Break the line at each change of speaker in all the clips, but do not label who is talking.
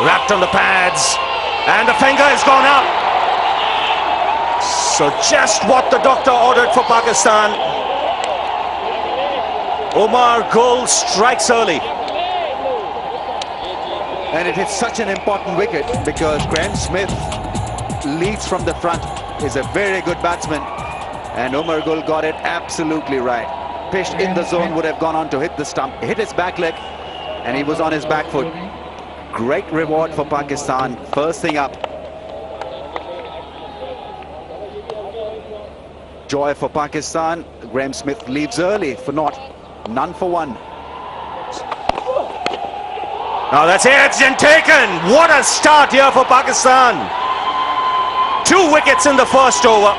wrapped on the pads, and the finger has gone up. So just what the doctor ordered for Pakistan. Umar Gul strikes early.
And it is such an important wicket because Graham Smith leads from the front. He's a very good batsman, and Umar Gul got it absolutely right. Pitched in the zone, would have gone on to hit the stump, hit his back leg, and he was on his back foot. Great reward for Pakistan, first thing up. Joy for Pakistan. Graham Smith leaves early for naught. None for one.
Now that's edged and taken. What a start here for Pakistan. 2 wickets in the first over.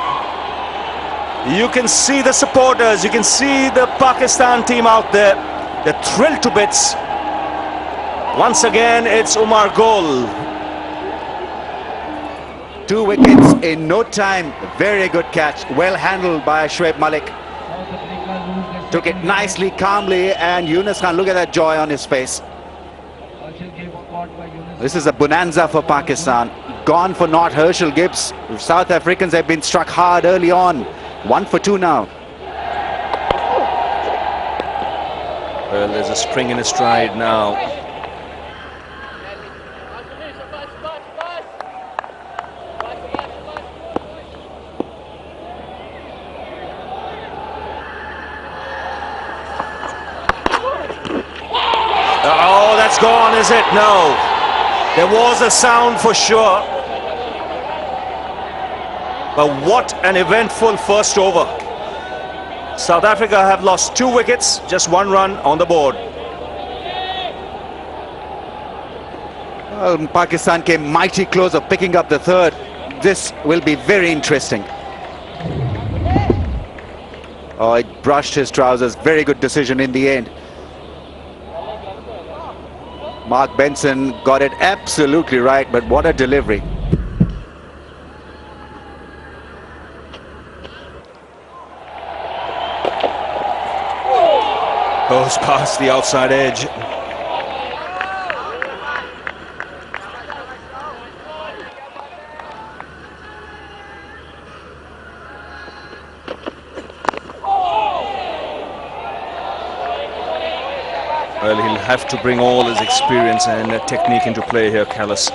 You can see the supporters, you can see the Pakistan team out there. They're thrilled to bits. Once again, it's Umar Gul.
2 wickets in no time. Very good catch. Well handled by Shoaib Malik. Took it nicely, calmly, and Yunus Khan, look at that joy on his face. This is a bonanza for Pakistan. Gone for naught. Herschel Gibbs. South Africans have been struck hard early on. 1 for 2 now.
Well, there's a spring in his stride now. Oh, that's gone, is it? No. There was a sound for sure. But what an eventful first over. South Africa have lost 2 wickets, just 1 run on the board.
Well, Pakistan came mighty close of picking up the third. This will be very interesting. Oh, it brushed his trousers. Very good decision in the end. Mark Benson got it absolutely right, but what a delivery.
Goes past the outside edge. Well, he'll have to bring all his experience and technique into play here, Callis.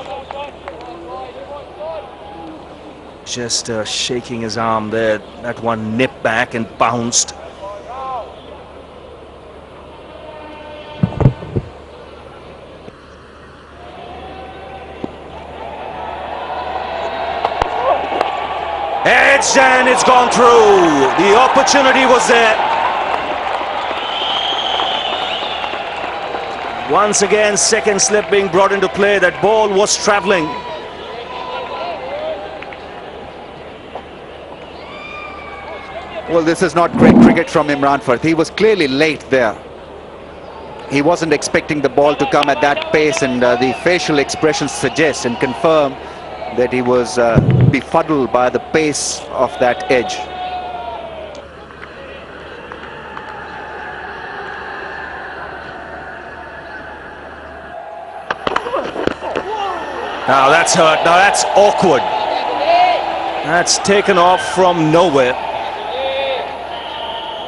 Just shaking his arm there. That one nipped back and bounced. Edged and it's gone through. The opportunity was there. Once again, second slip being brought into play. That ball was travelling.
Well, this is not great cricket from Imran Farth. He was clearly late there. He wasn't expecting the ball to come at that pace, and the facial expressions suggest and confirm that he was befuddled by the pace of that edge.
Now that's hurt. Now that's awkward. That's taken off from nowhere.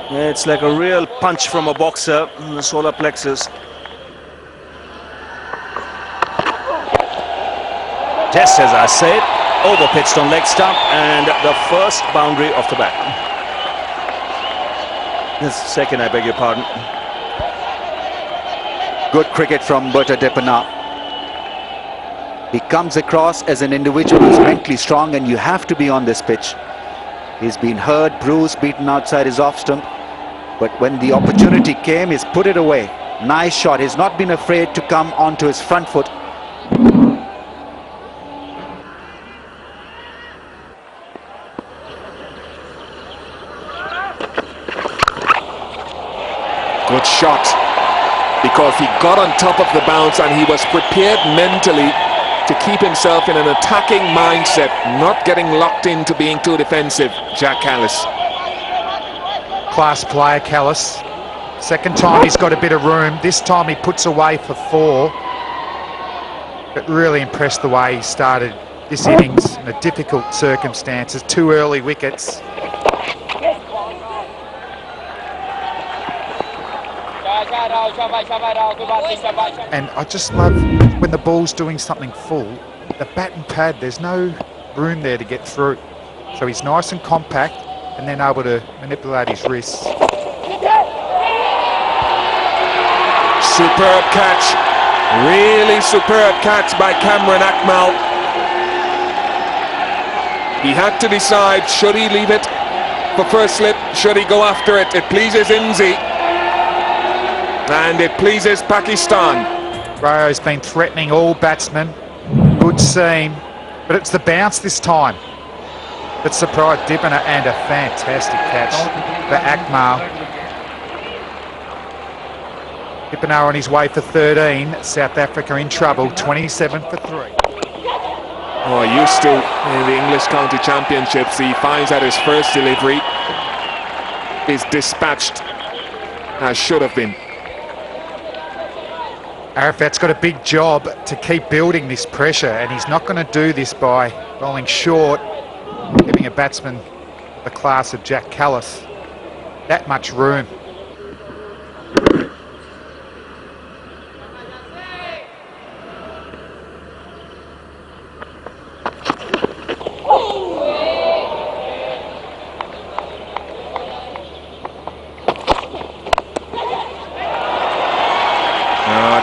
It's like a real punch from a boxer in the solar plexus. Just as I said, overpitched on leg stump, and the first boundary off the bat. This second, I beg your pardon.
Good cricket from Berta Depana. He comes across as an individual who's mentally strong, and you have to be on this pitch. He's been hurt, bruised, beaten outside his off stump. But when the opportunity came, he's put it away. Nice shot. He's not been afraid to come onto his front foot.
Good shot, because he got on top of the bounce and he was prepared mentally to keep himself in an attacking mindset, not getting locked into being too defensive. Jack Callis.
Class player, Callis. Second time he's got a bit of room. This time he puts away for 4. But really impressed the way he started this innings in a difficult circumstances. 2 early wickets. And I just love when the ball's doing something full, the bat and pad, there's no room there to get through. So he's nice and compact and then able to manipulate his wrists.
Superb catch. Really superb catch by Cameron Akmal. He had to decide, should he leave it for first slip, should he go after it? It pleases Inzi and it pleases Pakistan.
Rayo's been threatening all batsmen. Good seam, but it's the bounce this time that surprised Dibner, and a fantastic catch for Akmal. Dibner on his way for 13. South Africa in trouble, 27 for 3.
Oh, used to in the English County Championships, he finds that his first delivery is dispatched as should have been.
Arafat's got a big job to keep building this pressure, and he's not going to do this by bowling short, giving a batsman the class of Jack Callis that much room.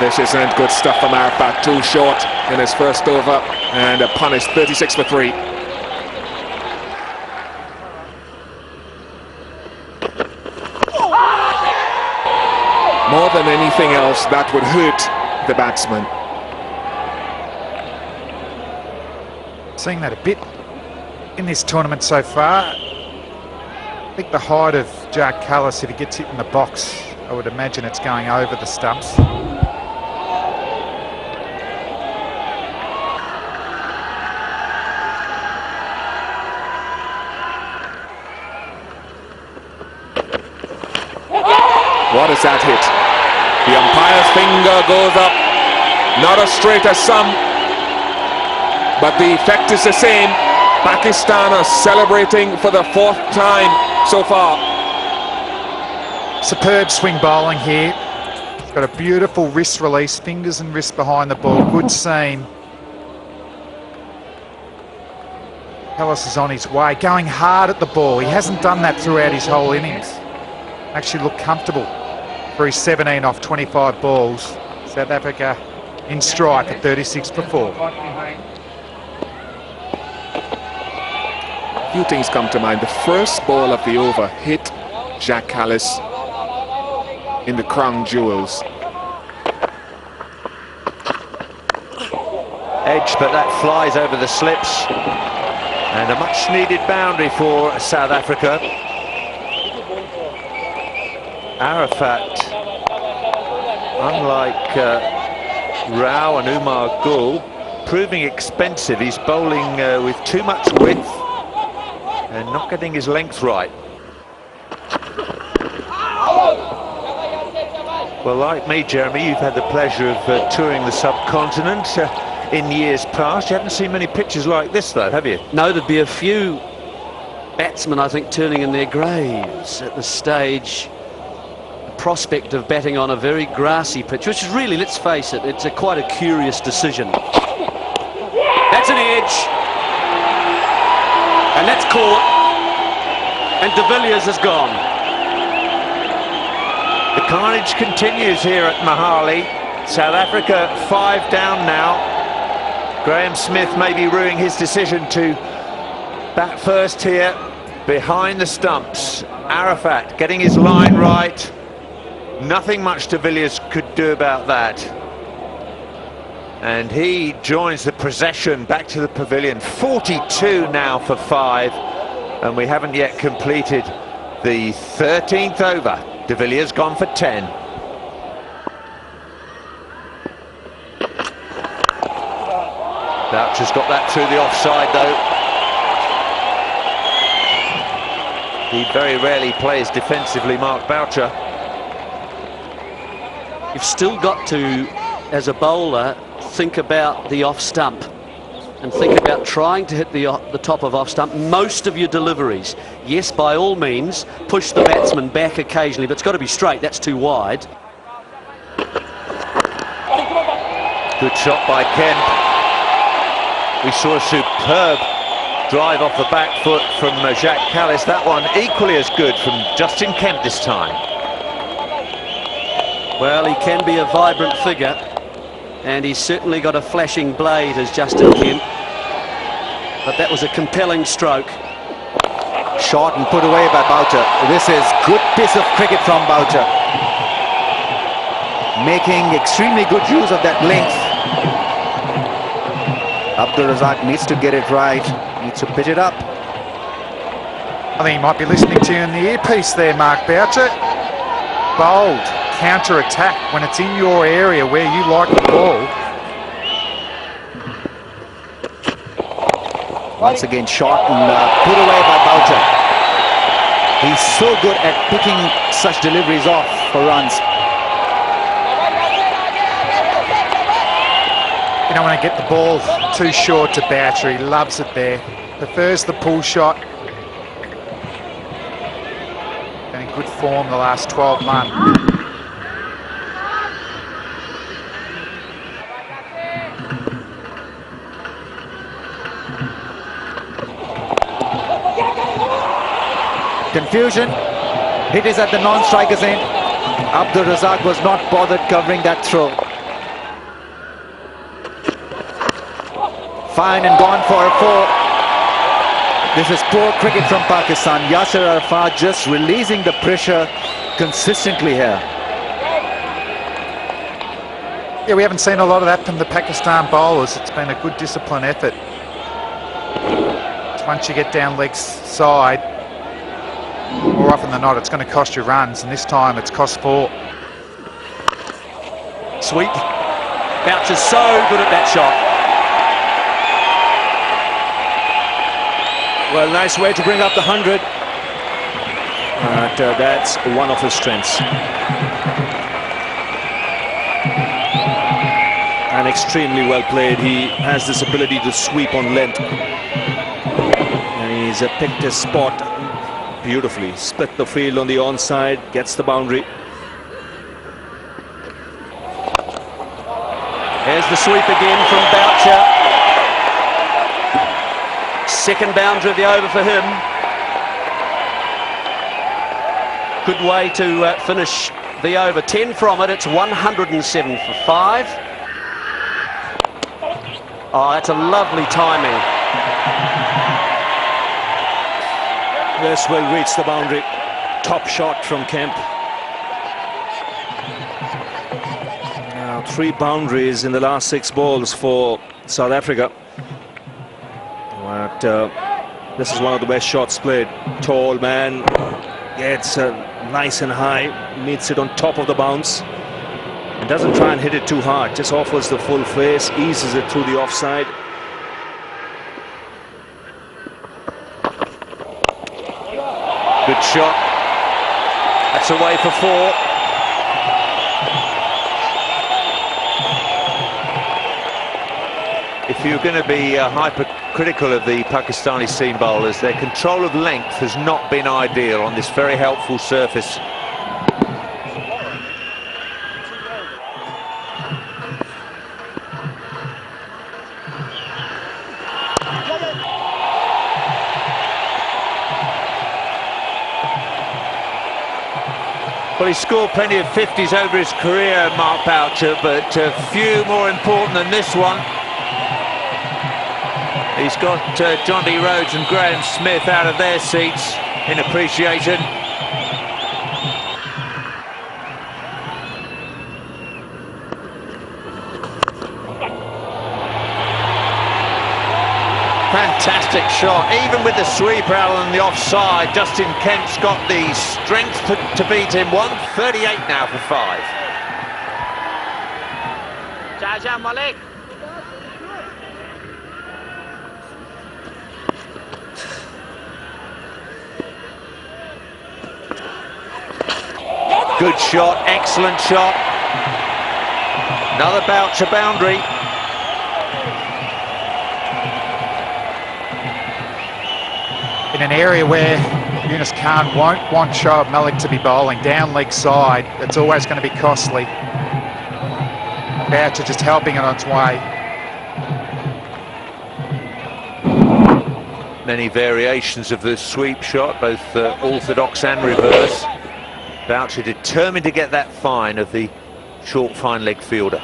This isn't good stuff from Arafat. Too short in his first over and a punished 36 for 3. More than anything else, that would hurt the batsman.
Seeing that a bit in this tournament so far. I think the height of Jack Callis, if he gets hit in the box, I would imagine it's going over the stumps.
What is that hit? The umpire's finger goes up, not as straight as some, but the effect is the same. Pakistan are celebrating for the 4th time so far.
Superb swing bowling here. He's got a beautiful wrist release, fingers and wrists behind the ball. Good seam. Callis is on his way, going hard at the ball. He hasn't done that throughout his whole innings. Actually looked comfortable for his 17 off 25 balls. South Africa in strike at 36 for 4.
A few things come to mind. The first ball of the over hit Jack Callis in the crown jewels.
Edge, but that flies over the slips. And a much needed boundary for South Africa. Arafat, unlike Rao and Umar Gul, proving expensive. He's bowling with too much width and not getting his length right. Well, like me, Jeremy, you've had the pleasure of touring the subcontinent in years past. You haven't seen many pictures like this, though, have you?
No, there'd be a few batsmen, I think, turning in their graves at the stage. Prospect of batting on a very grassy pitch, which is really, let's face it, it's quite a curious decision. That's an edge, and that's caught, and de Villiers is gone.
The carnage continues here at Mohali. South Africa 5 down now. Graham Smith may be ruining his decision to bat first here behind the stumps. Arafat getting his line right. Nothing much de Villiers could do about that. And he joins the procession back to the pavilion. 42 now for 5. And we haven't yet completed the 13th over. De Villiers gone for 10. Boucher's got that through the offside, though. He very rarely plays defensively, Mark Boucher.
You've still got to, as a bowler, think about the off stump and think about trying to hit the top of off stump most of your deliveries. Yes, by all means, push the batsman back occasionally, but it's got to be straight. That's too wide.
Good shot by Kemp. We saw a superb drive off the back foot from Jacques Kallis. That one equally as good from Justin Kemp this time.
Well, he can be a vibrant figure, and he's certainly got a flashing blade as Justin Kemp. But that was a compelling stroke.
Shot and put away by Boucher. This is good piece of cricket from Boucher. Making extremely good use of that length. Abdul Razak needs to get it right. Needs to pitch it up.
I think he might be listening to you in the earpiece there, Mark Boucher. Bold counter-attack when it's in your area where you like the ball.
Once again shot and put away by Boucher. He's so good at picking such deliveries off for runs.
You don't want to get the ball too short to Boucher. He loves it there. Prefers the pull shot. Been in good form the last 12 months.
Confusion. It is at the non-striker's end. Abdul Razak was not bothered covering that throw. Fine and gone for a 4. This is poor cricket from Pakistan. Yasir Arafat just releasing the pressure consistently here.
Yeah, we haven't seen a lot of that from the Pakistan bowlers. It's been a good discipline effort. Once you get down leg side, more often than not, it's going to cost you runs, and this time it's cost 4.
Sweep. Boucher's so good at that shot.
Well, nice way to bring up the 100. But that's one of his strengths. And extremely well played. He has this ability to sweep on length. And he's picked his spot beautifully. Split the field on the onside, gets the boundary.
There's the sweep again from Boucher. Second boundary of the over for him. Good way to finish the over. 10 from it. It's 107 for 5. Oh, that's a lovely timing.
Yes, well reached the boundary. Top shot from Kemp. Now 3 boundaries in the last 6 balls for South Africa. But this is one of the best shots played. Tall man, gets nice and high, meets it on top of the bounce, and doesn't try and hit it too hard, just offers the full face, eases it through the offside.
Good shot. That's away for 4. If you're going to be hypercritical of the Pakistani seam bowlers, their control of length has not been ideal on this very helpful surface. Well, he scored plenty of 50s over his career, Mark Boucher, but few more important than this one. He's got Johnny Rhodes and Graham Smith out of their seats in appreciation. Fantastic shot, even with the sweep out on the offside. Justin Kemp's got the strength to beat him. 138 now for 5. Malik. Good shot, excellent shot. Another Boucher boundary.
in an area where Yunus Khan won't want Shoaib Malik to be bowling down leg side. It's always going to be costly. Boucher just helping it on its way.
Many variations of the sweep shot, both orthodox and reverse. Boucher determined to get that fine of the short fine leg fielder.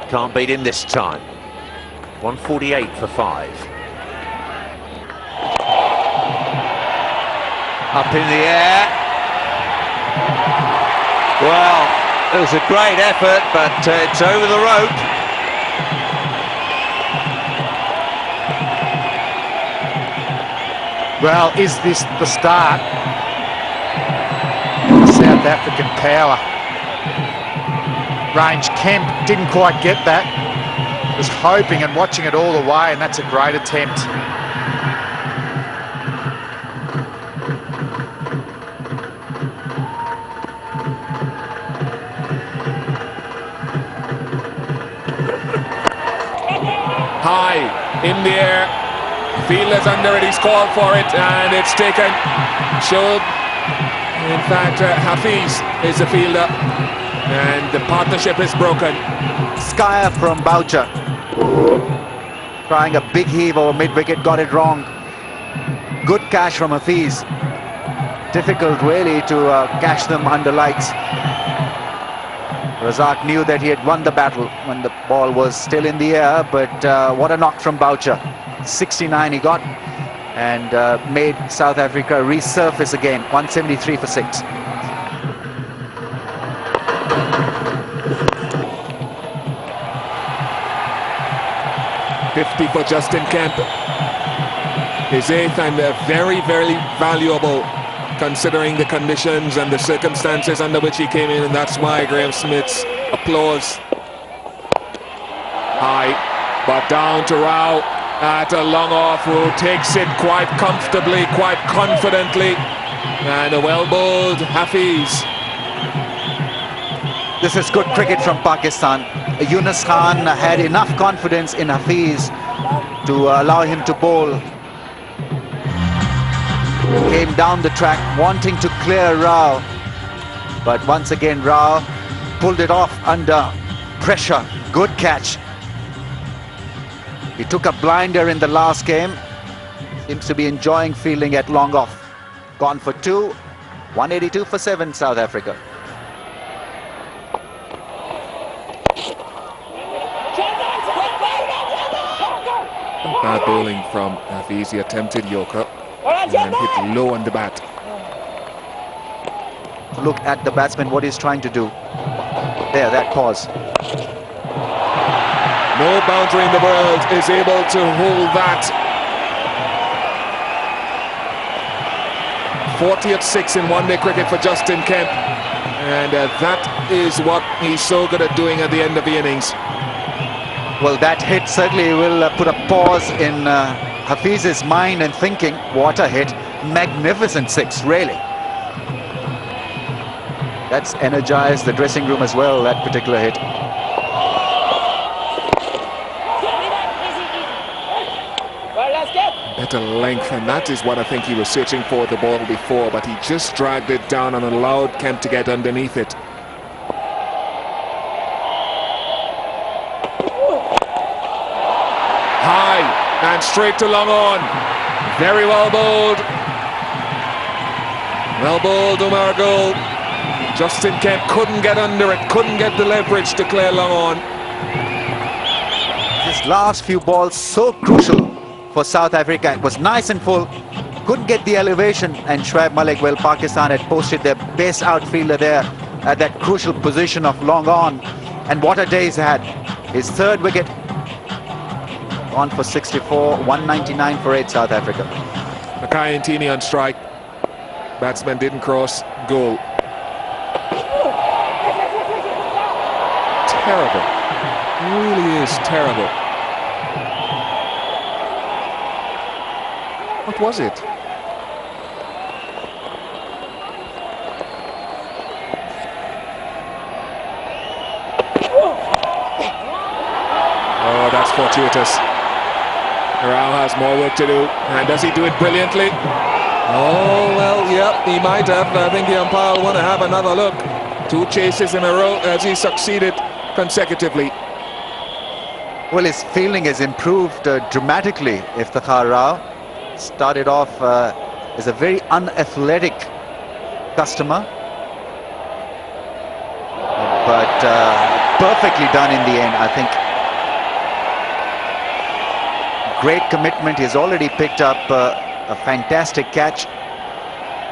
Can't beat him this time. 148 for 5. Up in the air. Well, it was a great effort, but it's over the rope.
Well, is this the start of South African power? Range. Kemp didn't quite get that. Was hoping and watching it all the way, and that's a great attempt.
High in the air, fielders under it, he's called for it, and it's taken. Shoaib, in fact, Hafiz is the fielder, and the partnership is broken.
Skyer from Boucher. Trying a big heave over mid-wicket, got it wrong. Good catch from Hafiz. Difficult really to catch them under lights. Razak knew that he had won the battle when the ball was still in the air, but what a knock from Boucher. 69 he got, and made South Africa resurface again. 173 for 6.
.50 for Justin Kemp. His 8th, and very, very valuable considering the conditions and the circumstances under which he came in, and that's why Graham Smith's applause. High, but down to Rao at a long off, who takes it quite comfortably, quite confidently, and a well bowled Hafiz.
This is good cricket from Pakistan. Yunus Khan had enough confidence in Hafiz to allow him to bowl. Came down the track wanting to clear Rao, but once again Rao pulled it off under pressure. Good catch. He took a blinder in the last game. Seems to be enjoying fielding at long off. Gone for 2. 182 for 7, South Africa.
Bad bowling from Hafiz. He attempted Yorker and hit low on the bat.
Look at the batsman, what he's trying to do. There, that pause.
No boundary in the world is able to hold that. 40 at 6 in one-day cricket for Justin Kemp, and that is what he's so good at doing at the end of the innings.
Well, that hit certainly will put a pause in Hafiz's mind and thinking, what a hit. Magnificent 6, really. That's energized the dressing room as well, that particular hit.
Better length, and that is what I think he was searching for the ball before, but he just dragged it down and allowed Kemp to get underneath it. High and straight to long on. Very well bowled. Well bowled, Umar Gul. Justin Kemp couldn't get under it, couldn't get the leverage to clear long on.
His last few balls so crucial for South Africa. It was nice and full, couldn't get the elevation, and Shoaib Malik, well, Pakistan had posted their best outfielder there at that crucial position of long on, and what a day he's had. His 3rd wicket, gone for 64, 199 for 8, South Africa.
Mackay and Tini on strike. Batsman didn't cross goal. Terrible. Really is terrible. What was it? Oh, that's fortuitous. Rao has more work to do, and does he do it brilliantly? Oh, well, yep, he might have. I think the umpire will want to have another look. 2 chases in a row as he succeeded consecutively.
Well, his fielding has improved dramatically. Iftikhar Rao started off as a very unathletic customer, but perfectly done in the end, I think. Great commitment. He's already picked up a fantastic catch.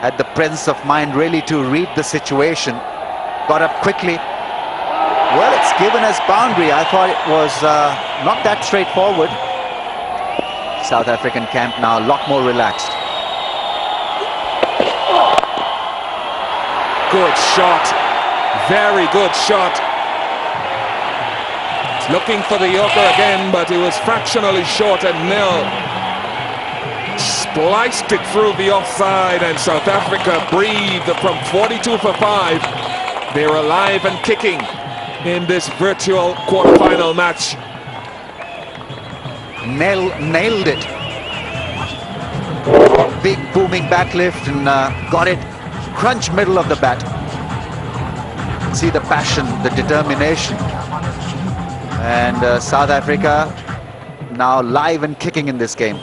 Had the presence of mind really to read the situation. Got up quickly. Well, it's given as boundary. I thought it was not that straightforward. South African camp now a lot more relaxed.
Good shot. Very good shot. Looking for the Yorker again, but he was fractionally short and nil. Spliced it through the offside, and South Africa breathed from 42 for 5. They're alive and kicking in this virtual quarter-final match.
Nailed it. Big booming backlift and got it. Crunch middle of the bat. See the passion, the determination. And South Africa now live and kicking in this game.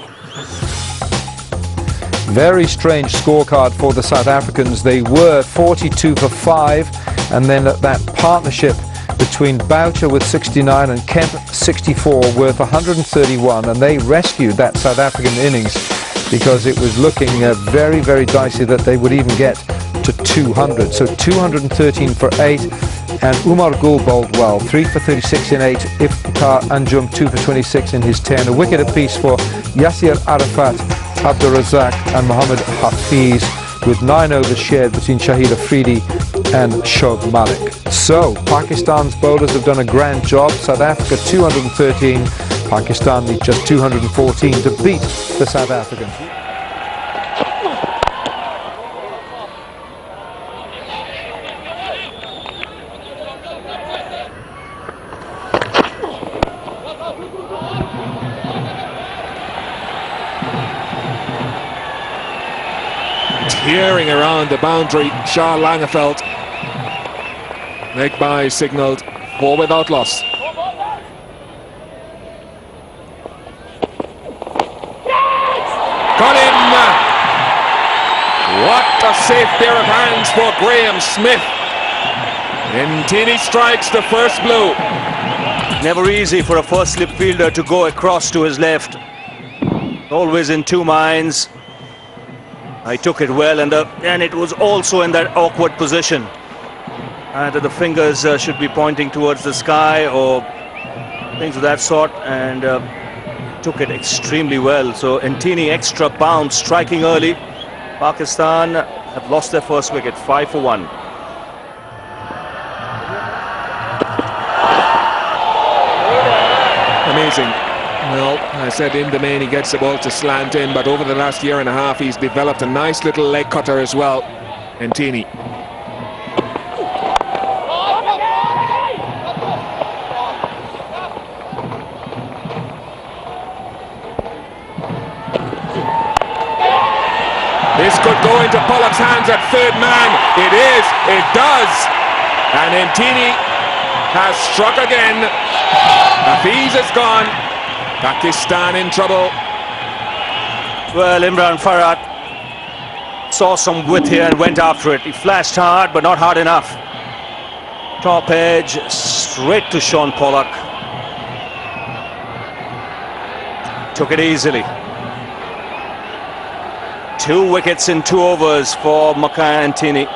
Very strange scorecard for the South Africans. They were 42 for 5, and then that partnership between Boucher with 69 and Kemp 64 worth 131, and they rescued that South African innings because it was looking very, very dicey that they would even get to 200. So 213 for 8, and Umar Gul bowled well, 3 for 36 in 8, Iftikhar Anjum 2 for 26 in his 10. A wicket apiece for Yasir Arafat, Abdul Razak and Mohammad Hafiz, with 9 overs shared between Shahid Afridi and Shoaib Malik. So Pakistan's bowlers have done a grand job. South Africa 213, Pakistan need just 214 to beat the South Africans.
Tearing around the boundary, Shah Langefeld. Leg by signalled 4 without loss. Got him! What a safe pair of hands for Graham Smith. Ntini strikes the first blow.
Never easy for a first slip fielder to go across to his left. Always in 2 minds. I took it well, and it was also in that awkward position. Either the fingers should be pointing towards the sky or things of that sort, and took it extremely well. So Ntini extra bounce, striking early. Pakistan have lost their first wicket, 5 for 1.
Amazing. Well, I said in the main he gets the ball to slant in, but over the last year and a half he's developed a nice little leg cutter as well. Ntini. This could go into Pollock's hands at third man. It is. It does. And Ntini has struck again. Hafiz is gone. Pakistan in trouble.
Well, Imran Farhat saw some width here and went after it. He flashed hard, but not hard enough. Top edge, straight to Sean Pollock. Took it easily. 2 wickets in 2 overs for Makai Ntini.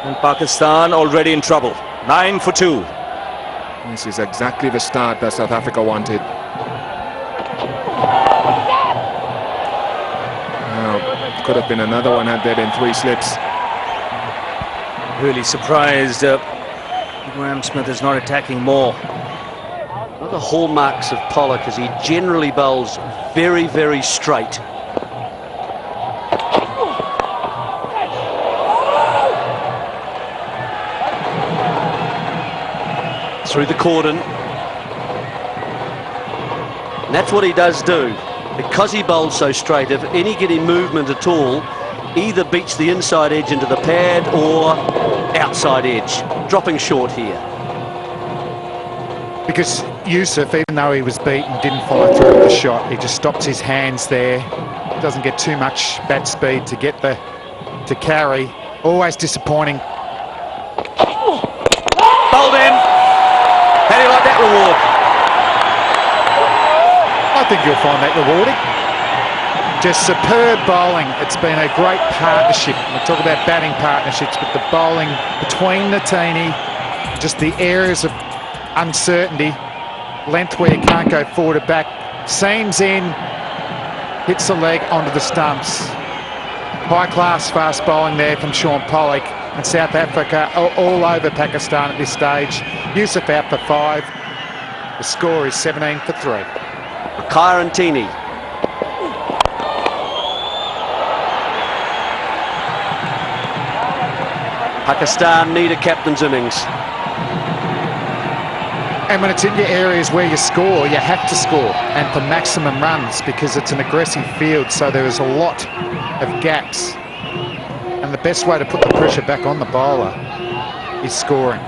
And Pakistan already in trouble. 9 for 2.
This is exactly the start that South Africa wanted. Now, could have been another one had there been 3 slips.
Really surprised Graham Smith is not attacking more.
One of the hallmarks of Pollock is he generally bowls very, very straight. Through the cordon. And that's what he does do. Because he bowls so straight, if any getting movement at all, either beats the inside edge into the pad or outside edge. Dropping short here.
Because Yusuf, even though he was beaten, didn't follow through with the shot. He just stops his hands there. Doesn't get too much bat speed to get to carry. Always disappointing.
Bowled in. How do you like that reward?
I think you'll find that rewarding. Just superb bowling. It's been a great partnership. We talk about batting partnerships, but the bowling between Natini, just the areas of uncertainty, length where you can't go forward or back, seams in, hits the leg onto the stumps. High class fast bowling there from Sean Pollock, and South Africa all over Pakistan at this stage. Yusuf out for 5. The score is 17 for 3.
Kyron Tini. Pakistan need a captain's innings.
And when it's in your areas where you score, you have to score, and for maximum runs, because it's an aggressive field, so there is a lot of gaps. And the best way to put the pressure back on the bowler is scoring.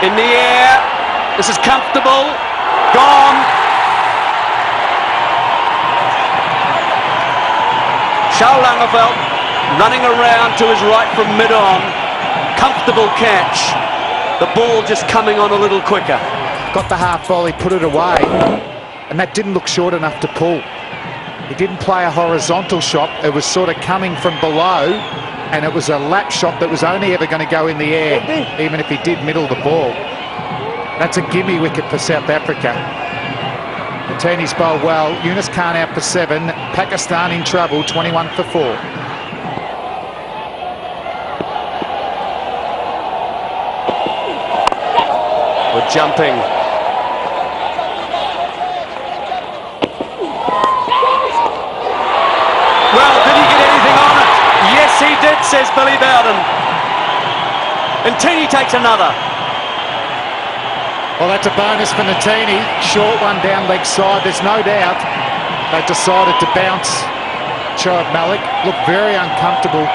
In the air. This is comfortable. Gone. Shao Langeveld running around to his right from mid-on. Comfortable catch. The ball just coming on a little quicker.
Got the half volley, put it away, and that didn't look short enough to pull. He didn't play a horizontal shot. It was sort of coming from below, and it was a lap shot that was only ever going to go in the air, even if he did middle the ball. That's a gimme wicket for South Africa. Natini's bowled well. Yunus Khan out for 7. Pakistan in trouble, 21 for 4.
We're jumping. Well, did he get anything on it? Yes, he did, says Billy Bowden. And Tini takes another.
Well, that's a bonus for Natini. Short one down leg side, there's no doubt. They decided to bounce Shoaib Malik. Looked very uncomfortable.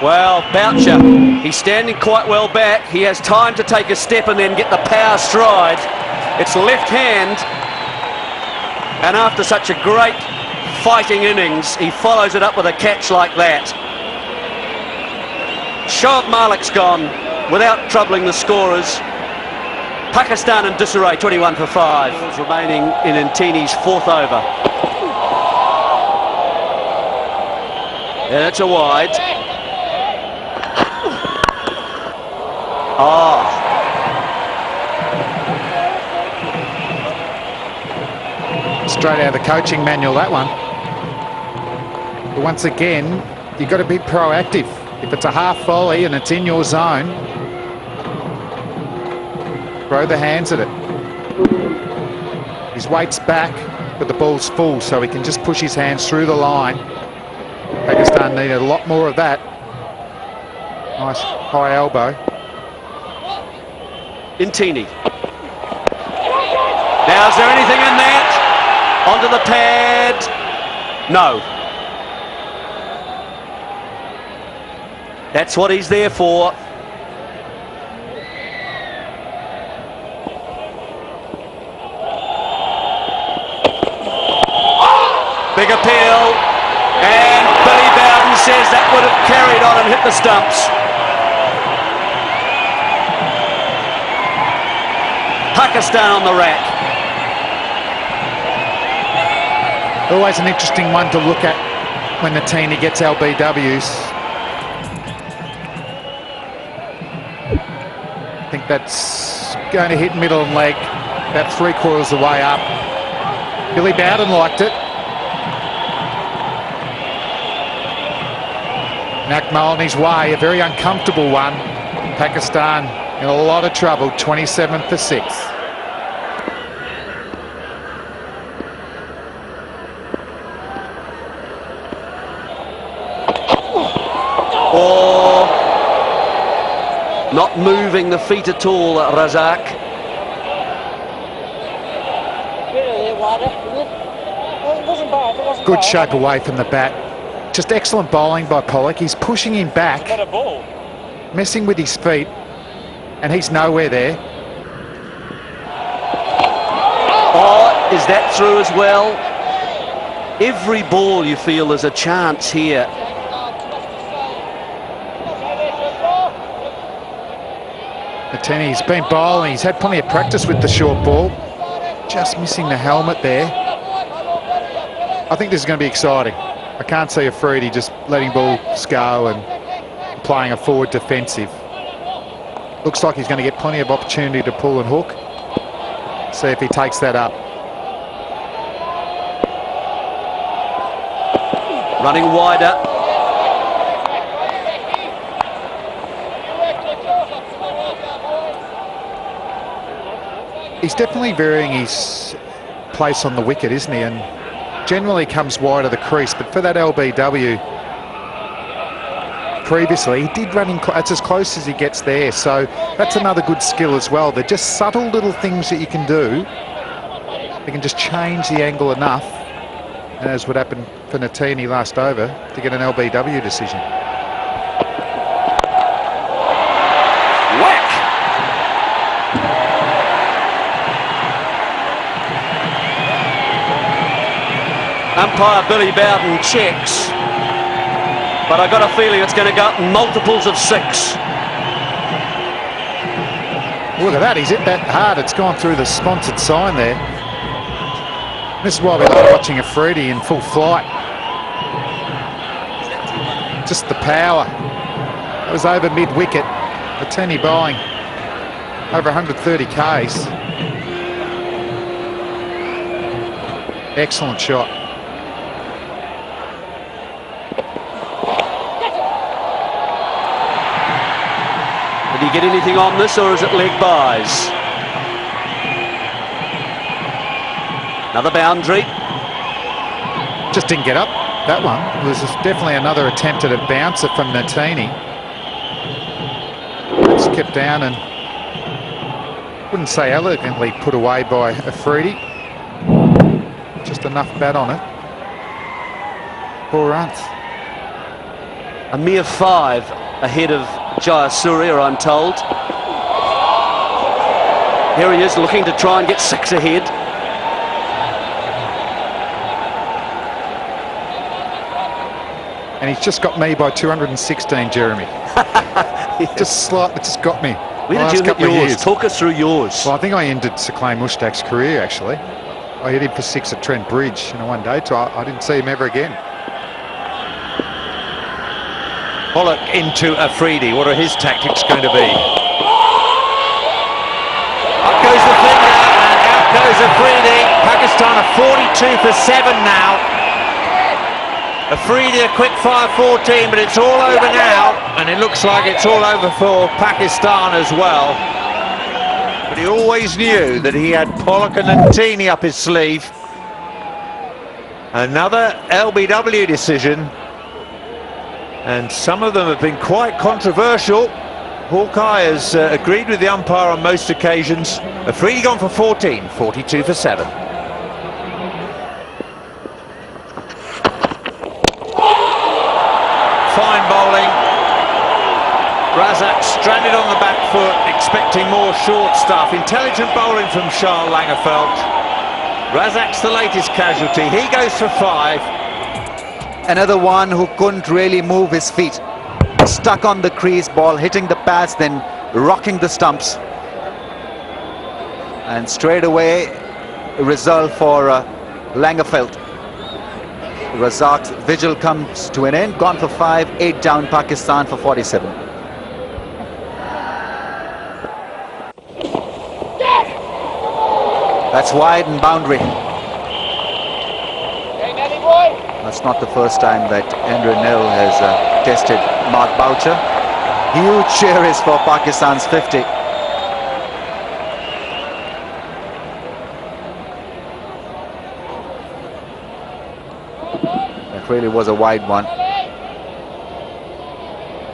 Well, Boucher, he's standing quite well back. He has time to take a step and then get the power stride. It's left hand. And after such a great fighting innings, he follows it up with a catch like that. Shoaib Malik's gone without troubling the scorers. Pakistan in disarray, 21 for 5. Remaining in Ntini's 4th over. Yeah, that's a wide. Oh.
Straight out of the coaching manual, that one. But once again, you've got to be proactive. If it's a half volley and it's in your zone, throw the hands at it. His weight's back, but the ball's full, so he can just push his hands through the line. Pakistan needed a lot more of that. Nice high elbow.
Ntini. Now, is there anything in that? Onto the pad. No. That's what he's there for. Big appeal. And Billy Bowden says that would have carried on and hit the stumps. Pakistan on the rack.
Always an interesting one to look at when Natini gets LBWs. I think that's going to hit middle and leg, about 3/4 of the way up. Billy Bowden liked it. Nakmal on his way, a very uncomfortable one. Pakistan in a lot of trouble, 27 for 6.
Not moving the feet at all, Razak.
Good shape away from the bat. Just excellent bowling by Pollock. He's pushing him back, messing with his feet, and he's nowhere there.
Oh, is that through as well? Every ball you feel there's a chance here.
Mateni, he's been bowling. He's had plenty of practice with the short ball. Just missing the helmet there. I think this is going to be exciting. I can't see Afridi just letting balls go and playing a forward defensive. Looks like he's going to get plenty of opportunity to pull and hook. See if he takes that up.
Running wider.
He's definitely varying his place on the wicket, isn't he? And generally comes wide of the crease, but for that LBW previously, he did run in, that's as close as he gets there, so that's another good skill as well. They're just subtle little things that you can do. You can just change the angle enough, and as would happen for Natini last over, to get an LBW decision.
Whack! Umpire Billy Bowden checks, but I got a feeling it's going to go in multiples of 6.
Look at that, he's hit that hard. It's gone through the sponsored sign there. This is why we like watching Afridi in full flight. Just the power. That was over mid-wicket. Mateni bowling over 130 Ks. Excellent shot.
Did he get anything on this, or is it leg byes? Another boundary.
Just didn't get up, that one. It was definitely another attempt at a bouncer from Natini. It's kept down and wouldn't say elegantly put away by Afridi. Just enough bat on it. 4 runs.
A mere 5 ahead of Jayasuriya, I'm told. Here he is looking to try and get 6 ahead.
And he's just got me by 216, Jeremy.
Yes.
Just got me.
Where did you hit yours? Talk us through yours.
Well, I think I ended Saklaim Mushtaq's career, actually. I hit him for 6 at Trent Bridge in a one-day, so I didn't see him ever again.
Pollock into Afridi. What are his tactics going to be? Up goes the finger and out goes Afridi. Pakistan are 42 for 7 now. Afridi a quick fire 14, but it's all over now, and it looks like it's all over for Pakistan as well. But he always knew that he had Pollock and Natini up his sleeve. Another LBW decision, and some of them have been quite controversial. Hawkeye has agreed with the umpire on most occasions. Afridi gone for 14, 42 for 7. Fine bowling. Razak stranded on the back foot, expecting more short stuff. Intelligent bowling from Charles Langerfeldt. Razak's the latest casualty. He goes for 5.
Another one who couldn't really move his feet. Stuck on the crease, ball hitting the pads, then rocking the stumps. And straight away, result for Langerfeldt. Razak's vigil comes to an end. Gone for 5, 8 down Pakistan for 47. That's wide and boundary. That's not the first time that Andrew Nell has tested Mark Boucher. Huge share is for Pakistan's 50. That really was a wide one.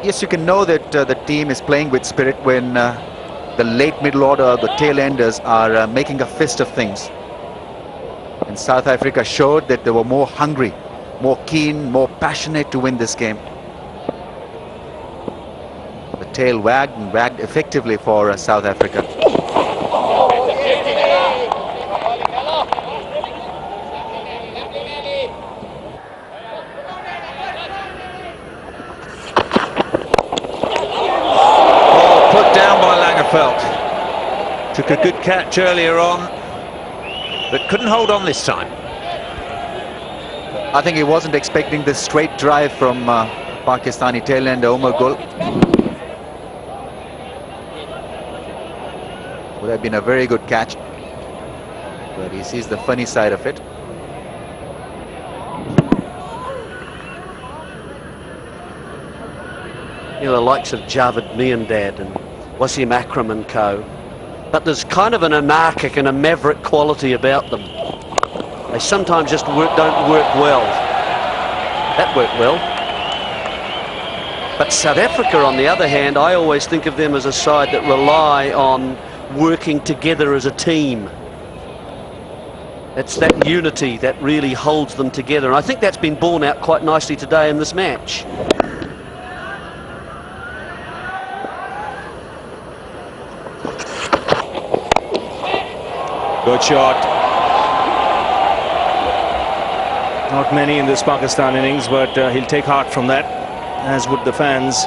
Yes, you can know that the team is playing with spirit when the late middle order, the tail enders are making a fist of things. And South Africa showed that they were more hungry, more keen, more passionate to win this game. The tail wagged and wagged effectively for South Africa.
Put down by Langerfeldt. Took a good catch earlier on, but couldn't hold on this time.
I think he wasn't expecting this straight drive from Pakistani tail ender Omar Gul. Would have been a very good catch, but he sees the funny side of it.
You know, the likes of Javed Miandad and Wasim Akram and co. But there's kind of an anarchic and a maverick quality about them. They sometimes just don't work well. That worked well. But South Africa, on the other hand, I always think of them as a side that rely on working together as a team. It's that unity that really holds them together. And I think that's been borne out quite nicely today in this match.
Good shot. Not many in this Pakistan innings, but he'll take heart from that, as would the fans.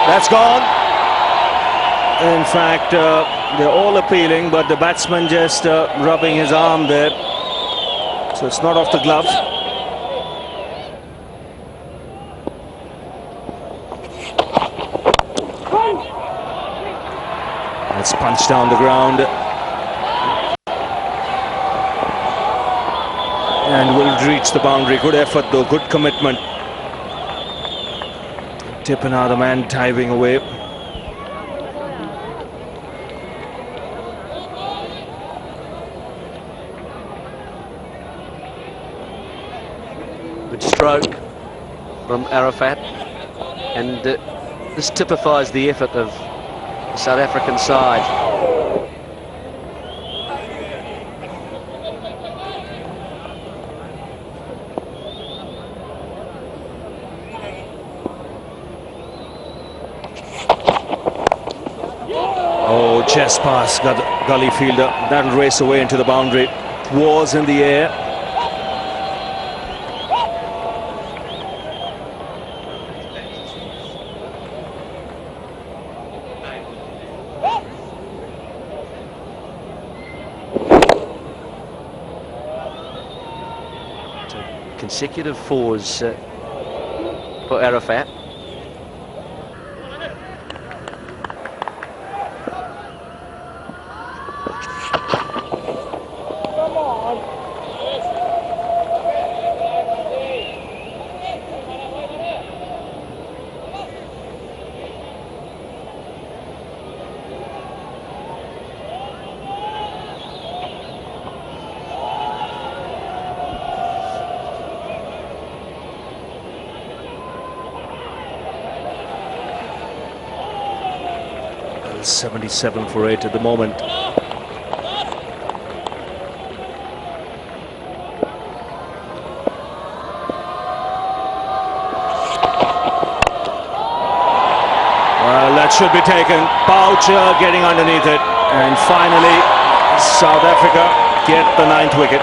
That's gone. In fact, they're all appealing, but the batsman just rubbing his arm there. So it's not off the glove. It's punched down the ground. And will reach the boundary. Good effort though, good commitment. Tip another man diving away.
Good stroke from Arafat, and this typifies the effort of the South African side.
Oh, chest pass, gully fielder. That'll race away into the boundary. Was in the air.
Consecutive fours for Arafat.
It's 77 for 8 at the moment. Well, that should be taken. Boucher getting underneath it. And finally, South Africa get the 9th wicket.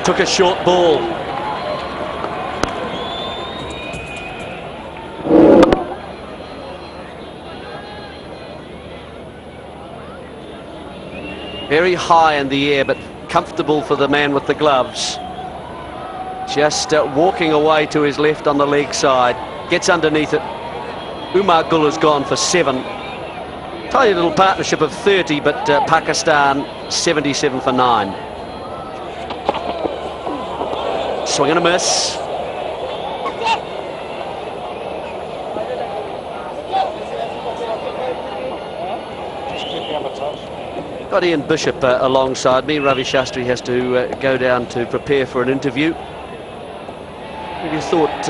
Took a short ball. Very high in the air, but comfortable for the man with the gloves. Just walking away to his left on the leg side. Gets underneath it. Omar Gul has gone for 7. Tiny little partnership of 30, but Pakistan 77 for 9. Swing and a miss. Got Ian Bishop alongside me. Ravi Shastri has to go down to prepare for an interview. What have you thought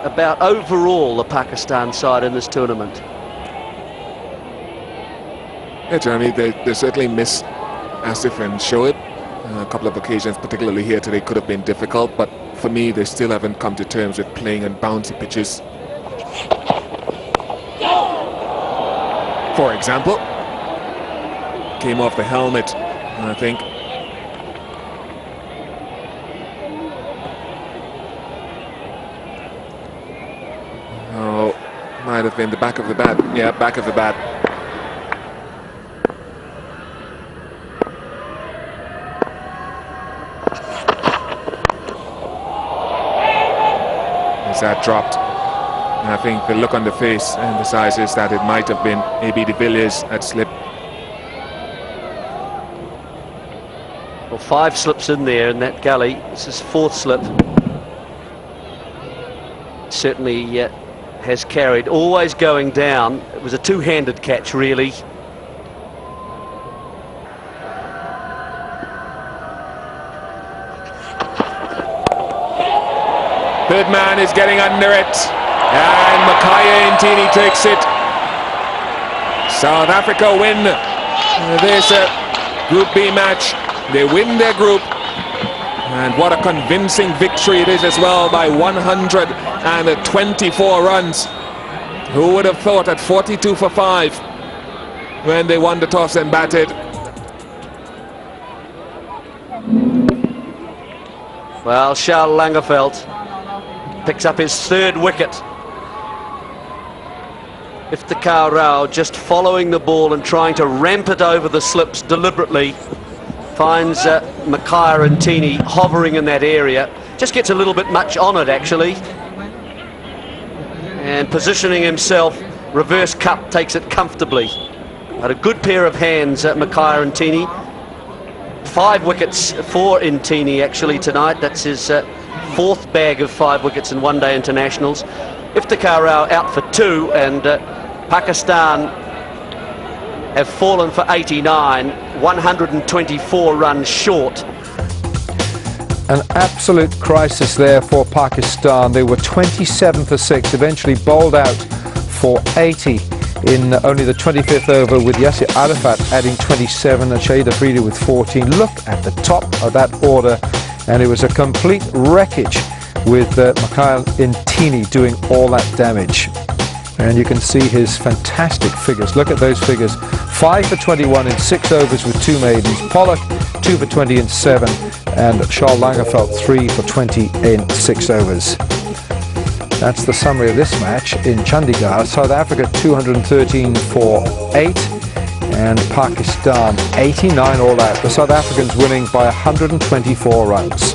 about overall the Pakistan side in this tournament?
Yeah, Jeremy, they certainly miss Asif and Shoaib. A couple of occasions, particularly here today, could have been difficult, but for me, they still haven't come to terms with playing on bouncy pitches. For example, came off the helmet, I think. Oh, might have been the back of the bat. Yeah, back of the bat. Is that dropped? And I think the look on the face emphasizes that it might have been A.B. de Villiers that slipped.
Well, 5 slips in there in that gully. This is 4th slip. Certainly has carried, always going down. It was a two-handed catch, really.
Third man is getting under it, and Makhaya Ntini takes it. South Africa win this Group B match. They win their group, and what a convincing victory it is as well, by 124 runs. Who would have thought at 42 for 5 when they won the toss and batted?
Well, Charles Langerveldt picks up his 3rd wicket. Iftikhar Rao just following the ball and trying to ramp it over the slips deliberately. Finds Makhaya Ntini hovering in that area. Just gets a little bit much on it, actually. And positioning himself, reverse cup, takes it comfortably. Had a good pair of hands at Makhaya Ntini. 5 wickets for Ntini actually tonight. That's his 4th bag of 5 wickets in one-day internationals. Iftikhar Rao out for 2, and Pakistan have fallen for 89, 124 runs short.
An absolute crisis there for Pakistan. They were 27 for 6, eventually bowled out for 80 in only the 25th over, with Yasir Arafat adding 27 and Shahid Afridi with 14. Look at the top of that order, and it was a complete wreckage with Makhaya Ntini doing all that damage. And you can see his fantastic figures. Look at those figures. 5 for 21 in 6 overs with 2 maidens. Pollock 2 for 20 in 7, and Charles Langerveldt 3 for 20 in 6 overs. That's the summary of this match in Chandigarh. South Africa 213 for 8, and Pakistan 89 all out. The South Africans winning by 124 runs.